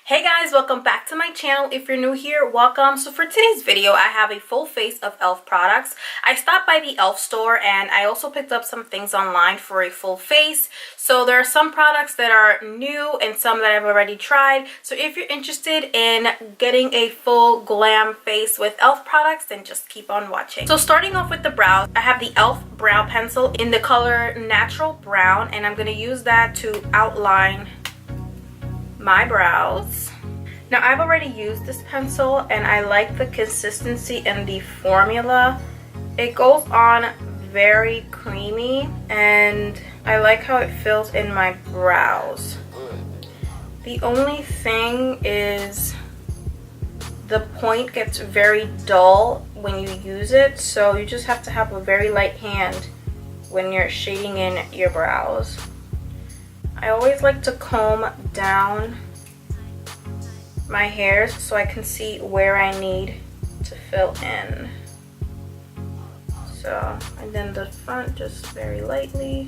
Hey guys, welcome back to my channel. If you're new here, welcome. So for today's video, I have a full face of e.l.f. products. I stopped by the e.l.f. store and I also picked up some things online for a full face. So there are some products that are new and some that I've already tried. So if you're interested in getting a full glam face with e.l.f. products, then just keep on watching. So starting off with the brows, I have the e.l.f. brow pencil in the color Natural Brown, and I'm going to use that to outline my brows. Now I've already used this pencil and I like the consistency and the formula. It goes on very creamy and I like how it fills in my brows. The only thing is the point gets very dull when you use it, so you just have to have a very light hand when you're shading in your brows. I always like to comb down my hairs so I can see where I need to fill in. So, and then the front just very lightly.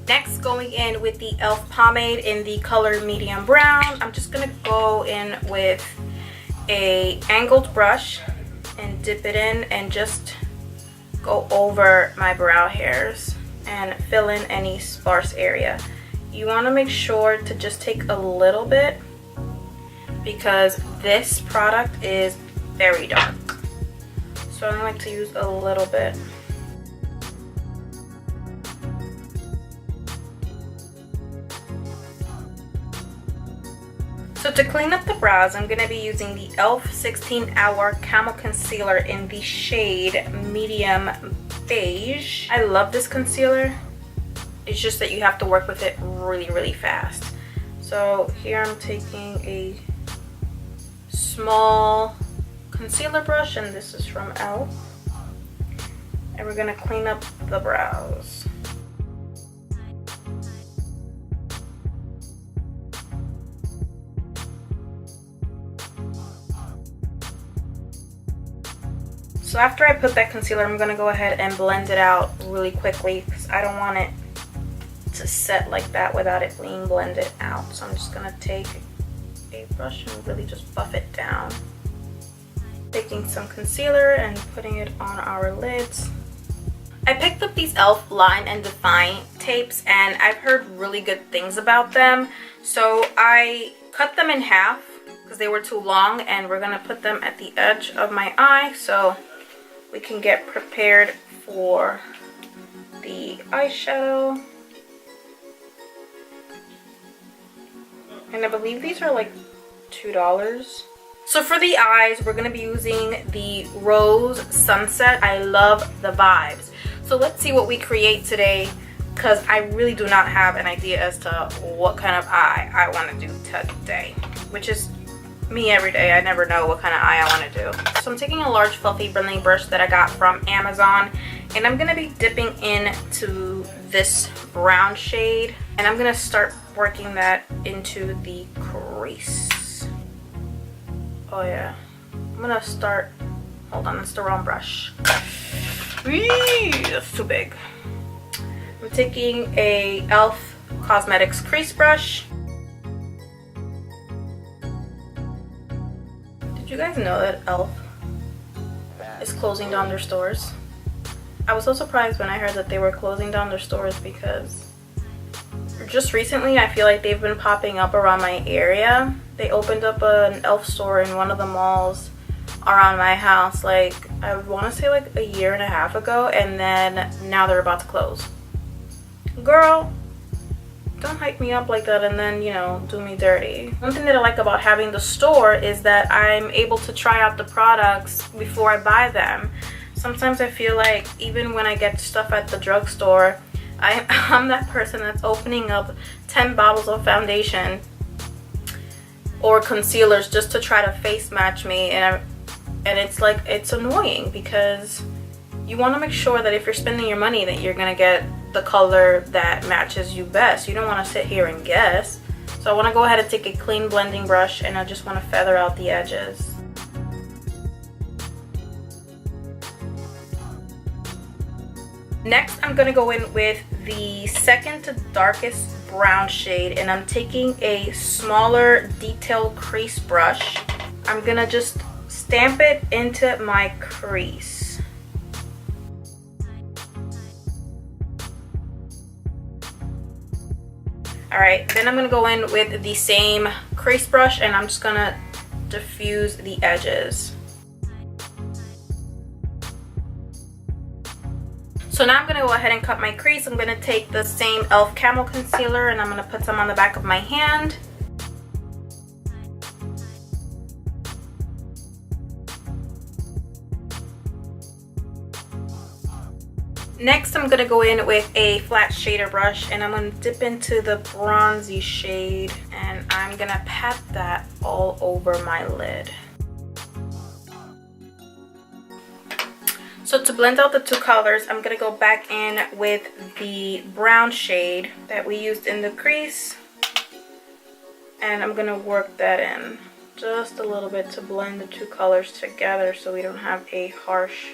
Next, going in with the e.l.f. pomade in the color Medium Brown. I'm just gonna go in with a angled brush and dip it in and just go over my brow hairs and fill in any sparse area. You want to make sure to just take a little bit because this product is very dark. So I like to use a little bit. So to clean up the brows, I'm going to be using the e.l.f. 16 Hour Camo Concealer in the shade Medium Beige. I love this concealer. It's just that you have to work with it really fast. So here I'm taking a small concealer brush, and this is from e.l.f. and we're gonna clean up the brows. So after I put that concealer, I'm gonna go ahead and blend it out really quickly because I don't want it to set like that without it being blended out. So I'm just gonna take a brush and really just buff it down. Taking some concealer and putting it on our lids. I picked up these e.l.f. Line and Define tapes and I've heard really good things about them. So I cut them in half because they were too long, and we're gonna put them at the edge of my eye so we can get prepared for the eyeshadow. And I believe these are like $2. So for the eyes, we're going to be using the Rose Sunset. I love the vibes. So let's see what we create today, because I really do not have an idea as to what kind of eye I want to do today, which is me every day. I never know what kind of eye I want to do. So I'm taking a large fluffy blending brush that I got from Amazon, and I'm going to be dipping into this brown shade, and I'm going to start working that into the crease. Oh yeah, I'm going to start, hold on, it's the wrong brush. That's too big. I'm taking a e.l.f. Cosmetics crease brush. Did you guys know that e.l.f. is closing down their stores? I was so surprised when I heard that they were closing down their stores because just recently I feel like they've been popping up around my area. They opened up an e.l.f. store in one of the malls around my house, like I want to say like a year and a half ago, and then now they're about to close. Girl, don't hype me up like that and then, you know, do me dirty. One thing that I like about having the store is that I'm able to try out the products before I buy them. Sometimes I feel like even when I get stuff at the drugstore, I'm that person that's opening up 10 bottles of foundation or concealers just to try to face match me, and it's like, it's annoying because you want to make sure that if you're spending your money that you're gonna get the color that matches you best. You don't want to sit here and guess. So I want to go ahead and take a clean blending brush and I just want to feather out the edges. Next, I'm going to go in with the second to darkest brown shade, and I'm taking a smaller detail crease brush. I'm gonna just stamp it into my crease. Alright, then I'm gonna go in with the same crease brush and I'm just gonna diffuse the edges. So now I'm going to go ahead and cut my crease. I'm going to take the same e.l.f. Camo concealer and I'm going to put some on the back of my hand. Next, I'm going to go in with a flat shader brush and I'm going to dip into the bronzy shade and I'm going to pat that all over my lid. So to blend out the two colors, I'm going to go back in with the brown shade that we used in the crease. And I'm going to work that in just a little bit to blend the two colors together so we don't have a harsh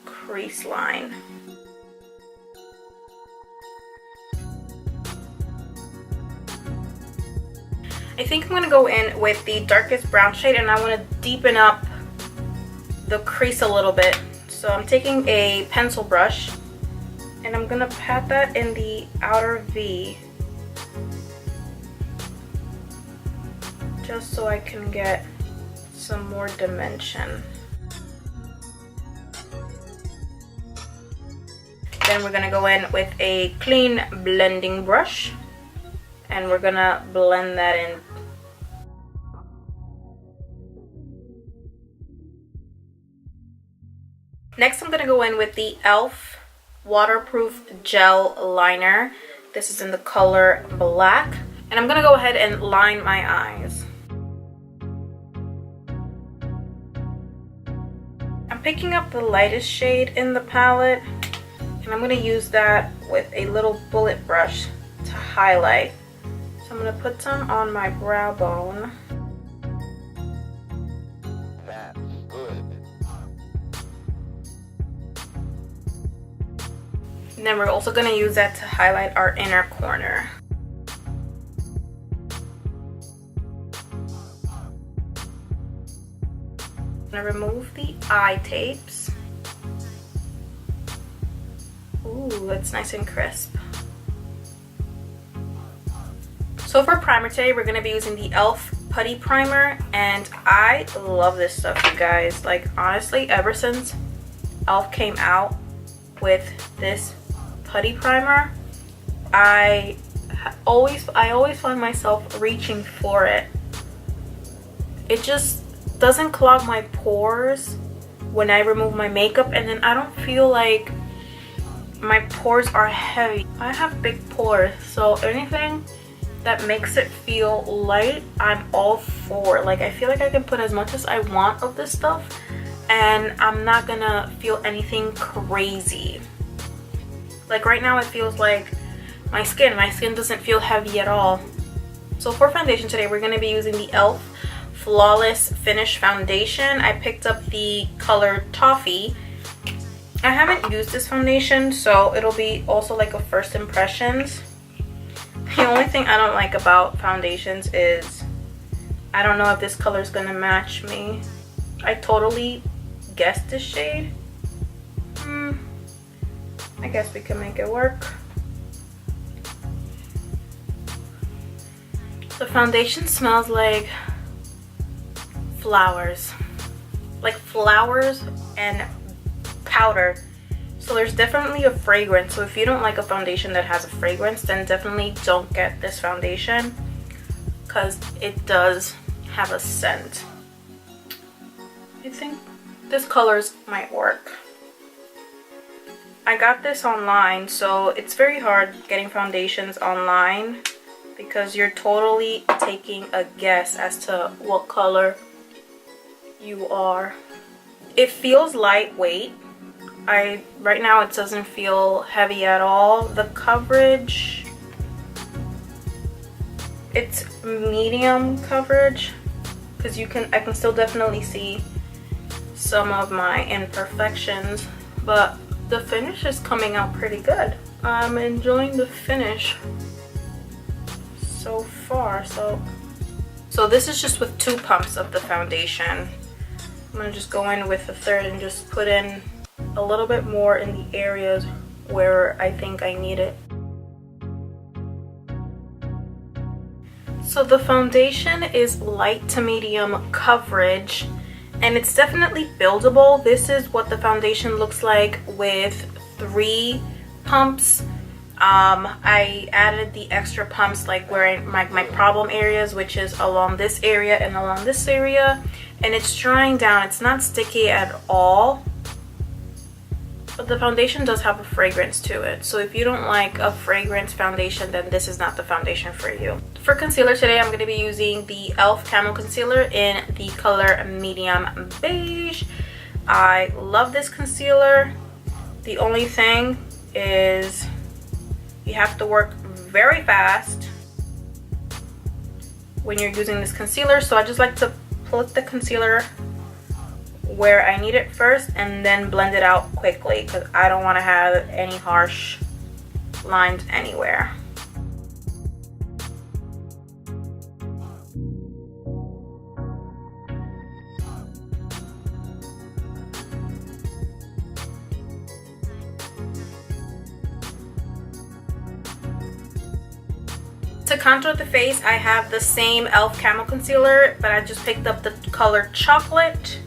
crease line. I think I'm going to go in with the darkest brown shade and I want to deepen up the crease a little bit. So I'm taking a pencil brush and I'm gonna pat that in the outer V just so I can get some more dimension. Then we're gonna go in with a clean blending brush and we're gonna blend that in. Next, I'm going to go in with the e.l.f. Waterproof Gel Liner. This is in the color black. And I'm going to go ahead and line my eyes. I'm picking up the lightest shade in the palette. And I'm going to use that with a little bullet brush to highlight. So I'm going to put some on my brow bone. And then we're also going to use that to highlight our inner corner. I'm going to remove the eye tapes. Ooh, that's nice and crisp. So for primer today, we're going to be using the e.l.f. Putty Primer. And I love this stuff, you guys. Like, honestly, ever since e.l.f. came out with this putty primer, I always find myself reaching for it. It just doesn't clog my pores when I remove my makeup, and then I don't feel like my pores are heavy. I have big pores, so anything that makes it feel light, I'm all for. Like, I feel like I can put as much as I want of this stuff and I'm not gonna feel anything crazy. Like right now it feels like my skin doesn't feel heavy at all. So for foundation today, we're going to be using the e.l.f. Flawless Finish Foundation. I picked up the color Toffee. I haven't used this foundation, so it'll be also like a first impressions. The only thing I don't like about foundations is I don't know if this color is going to match me. I totally guessed this shade. I guess we can make it work. The foundation smells like flowers. Like flowers and powder. So there's definitely a fragrance. So if you don't like a foundation that has a fragrance, then definitely don't get this foundation, because it does have a scent. I think this colors might work. I got this online, so it's very hard getting foundations online because you're totally taking a guess as to what color you are. It feels lightweight. Right now it doesn't feel heavy at all. The coverage, it's medium coverage, because I can still definitely see some of my imperfections, but the finish is coming out pretty good. I'm enjoying the finish. so far. So this is just with 2 pumps of the foundation. I'm gonna just go in with the third and just put in a little bit more in the areas where I think I need it. So the foundation is light to medium coverage, and it's definitely buildable. This is what the foundation looks like with 3 pumps. I added the extra pumps like where my problem areas, which is along this area and along this area, and it's drying down. It's not sticky at all, but the foundation does have a fragrance to it. So if you don't like a fragrance foundation, then this is not the foundation for you. For concealer today, I'm going to be using the e.l.f. Camo Concealer in the color Medium Beige. I love this concealer. The only thing is you have to work very fast when you're using this concealer. So I just like to put the concealer where I need it first and then blend it out quickly, because I don't want to have any harsh lines anywhere. To contour the face, I have the same e.l.f. Camo Concealer, but I just picked up the color Chocolate.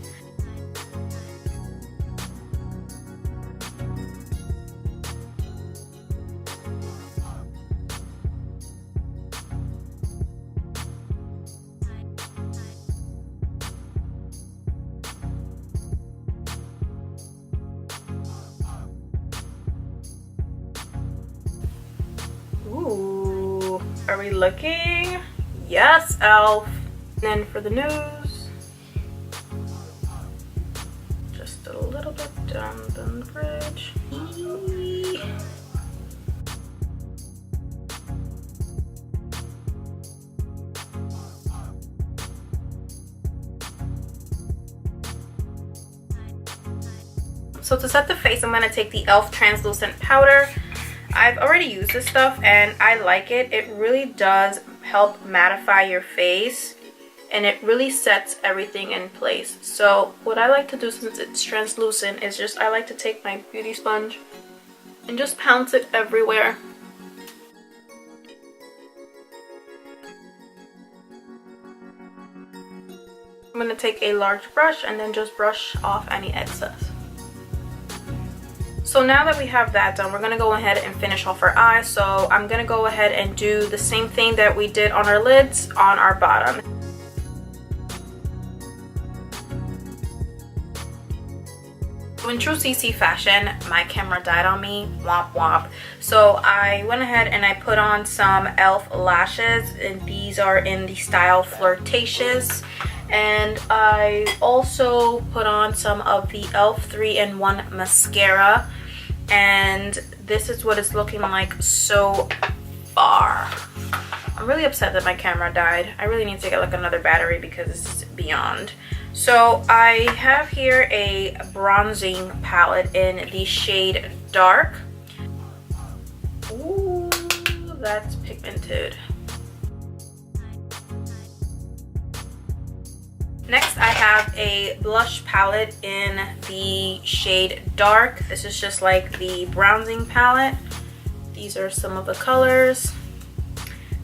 Ooh, are we looking? Yes, e.l.f. And then for the nose, just a little bit down the bridge. So to set the face, I'm going to take the e.l.f. translucent powder. I've already used this stuff and I like it. It really does help mattify your face, and it really sets everything in place. So what I like to do, since it's translucent, is just I like to take my beauty sponge and just pounce it everywhere. I'm going to take a large brush and then just brush off any excess. So now that we have that done, we're going to go ahead and finish off our eyes. So I'm going to go ahead and do the same thing that we did on our lids on our bottom. So in true CC fashion, my camera died on me, womp womp. So I went ahead and I put on some e.l.f. lashes, and these are in the style Flirtatious. And I also put on some of the e.l.f. 3-in-1 mascara, and this is what it's looking like so far. I'm really upset that my camera died. I really need to get like another battery because it's beyond. So I have here a bronzing palette in the shade Dark. Ooh, that's pigmented. Next, I have a blush palette in the shade Dark. This is just like the bronzing palette. These are some of the colors.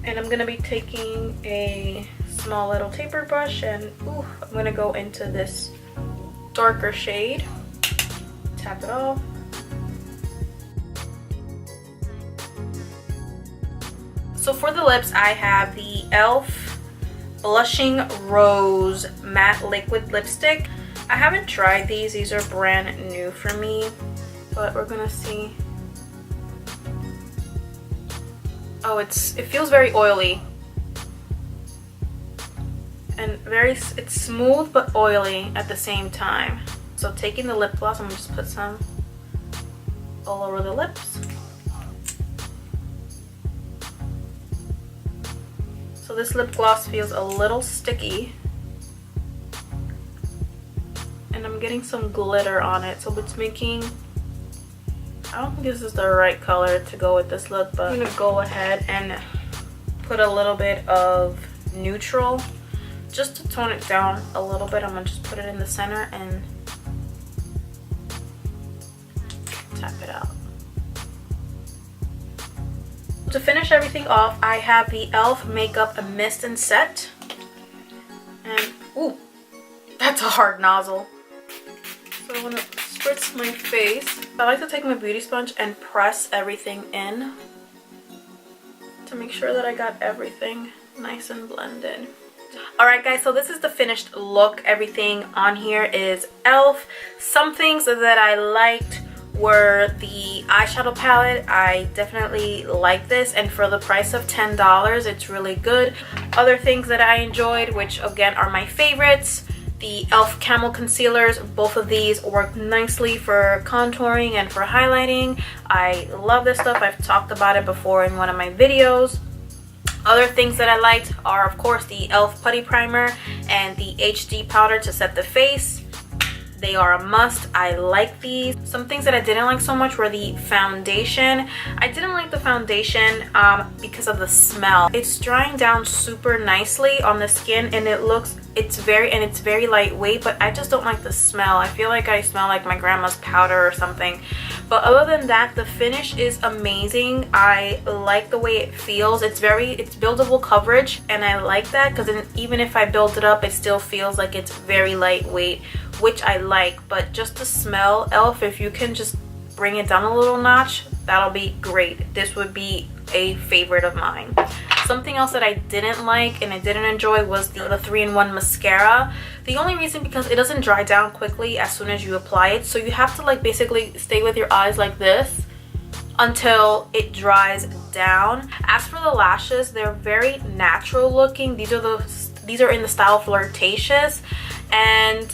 And I'm going to be taking a small little taper brush and I'm going to go into this darker shade. Tap it off. So for the lips, I have the e.l.f. Blushing Rose Matte Liquid Lipstick. I haven't tried these. These are brand new for me, but we're gonna see. Oh, it feels very oily and it's smooth but oily at the same time. So taking the lip gloss, I'm gonna just put some all over the lips. So this lip gloss feels a little sticky, and I'm getting some glitter on it, so it's making, I don't think this is the right color to go with this look, but I'm gonna go ahead and put a little bit of neutral just to tone it down a little bit. I'm gonna just put it in the center and tap it out. To finish everything off, I have the e.l.f. Makeup Mist and Set. And, ooh, that's a hard nozzle. So I'm gonna spritz my face. I like to take my beauty sponge and press everything in to make sure that I got everything nice and blended. Alright guys, so this is the finished look. Everything on here is e.l.f. Some things that I liked were the eyeshadow palette. I definitely like this, and for the price of $10 it's really good. Other things that I enjoyed, which again are my favorites, the e.l.f. Camo concealers. Both of these work nicely for contouring and for highlighting. I love this stuff. I've talked about it before in one of my videos. Other things that I liked are of course the e.l.f. Putty Primer and the HD powder to set the face. They are a must. I like these. Some things that I didn't like so much were the foundation. I didn't like the foundation because of the smell. It's drying down super nicely on the skin, and it's very lightweight, but I just don't like the smell. I feel like I smell like my grandma's powder or something. But other than that, the finish is amazing. I like the way it feels. It's buildable coverage, and I like that because even if I build it up, it still feels like it's very lightweight, which I like. But just the smell, e.l.f., if you can just bring it down a little notch, that'll be great. This would be a favorite of mine. Something else that I didn't like and I didn't enjoy was the 3-in-1 mascara. The only reason because it doesn't dry down quickly as soon as you apply it, so you have to like basically stay with your eyes like this until it dries down. As for the lashes, they're very natural looking. These are in the style Flirtatious, and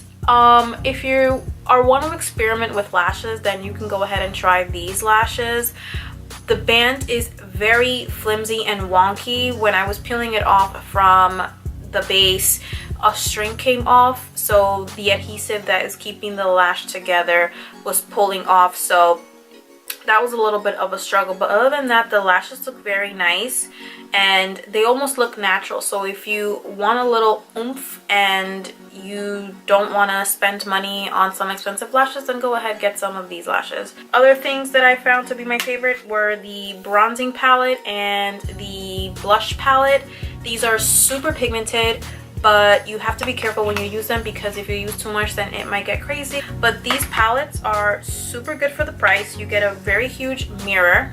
if you want to experiment with lashes, then you can go ahead and try these lashes. The band is very flimsy and wonky. When I was peeling it off from the base, a string came off, so the adhesive that is keeping the lash together was pulling off, so that was a little bit of a struggle. But other than that, the lashes look very nice and they almost look natural. So if you want a little oomph and you don't want to spend money on some expensive lashes, then go ahead, get some of these lashes. Other things that I found to be my favorite were the bronzing palette and the blush palette. These are super pigmented, but you have to be careful when you use them because if you use too much, then it might get crazy. But these palettes are super good for the price. You get a very huge mirror.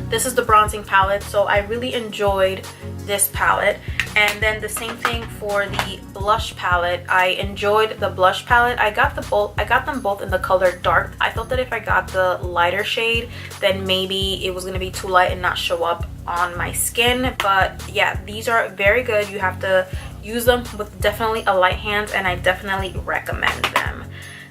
This is the bronzing palette, so I really enjoyed this palette. And then the same thing for the blush palette. I enjoyed the blush palette. I got them both in the color dark. I thought that if I got the lighter shade, then maybe it was going to be too light and not show up on my skin. But yeah, these are very good. You have to use them with definitely a light hand, and I definitely recommend them.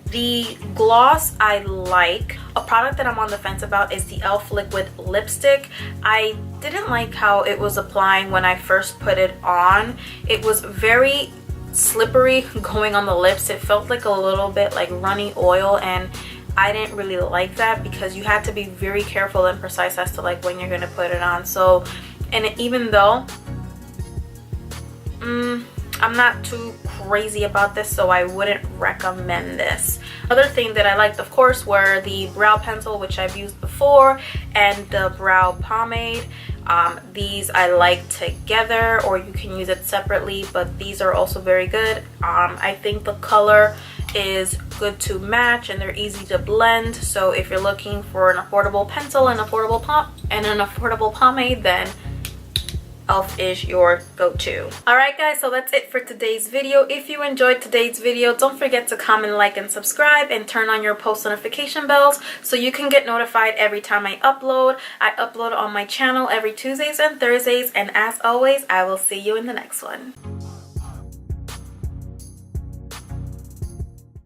The gloss I like. A product that I'm on the fence about is the e.l.f. liquid lipstick. I didn't like how it was applying when I first put it on. It was very slippery going on the lips. It felt like a little bit like runny oil, and I didn't really like that because you had to be very careful and precise as to like when you're going to put it on. So, and even though I'm not too crazy about this, so I wouldn't recommend this. Other thing that I liked, of course, were the brow pencil, which I've used before, and the brow pomade. These I like together, or you can use it separately, but these are also very good. I think the color is good to match and they're easy to blend. So if you're looking for an affordable pencil and an affordable pomade, then e.l.f. is your go-to. Alright guys, so that's it for today's video. If you enjoyed today's video, don't forget to comment, like, and subscribe, and turn on your post notification bells so you can get notified every time I upload. I upload on my channel every Tuesdays and Thursdays, and as always, I will see you in the next one.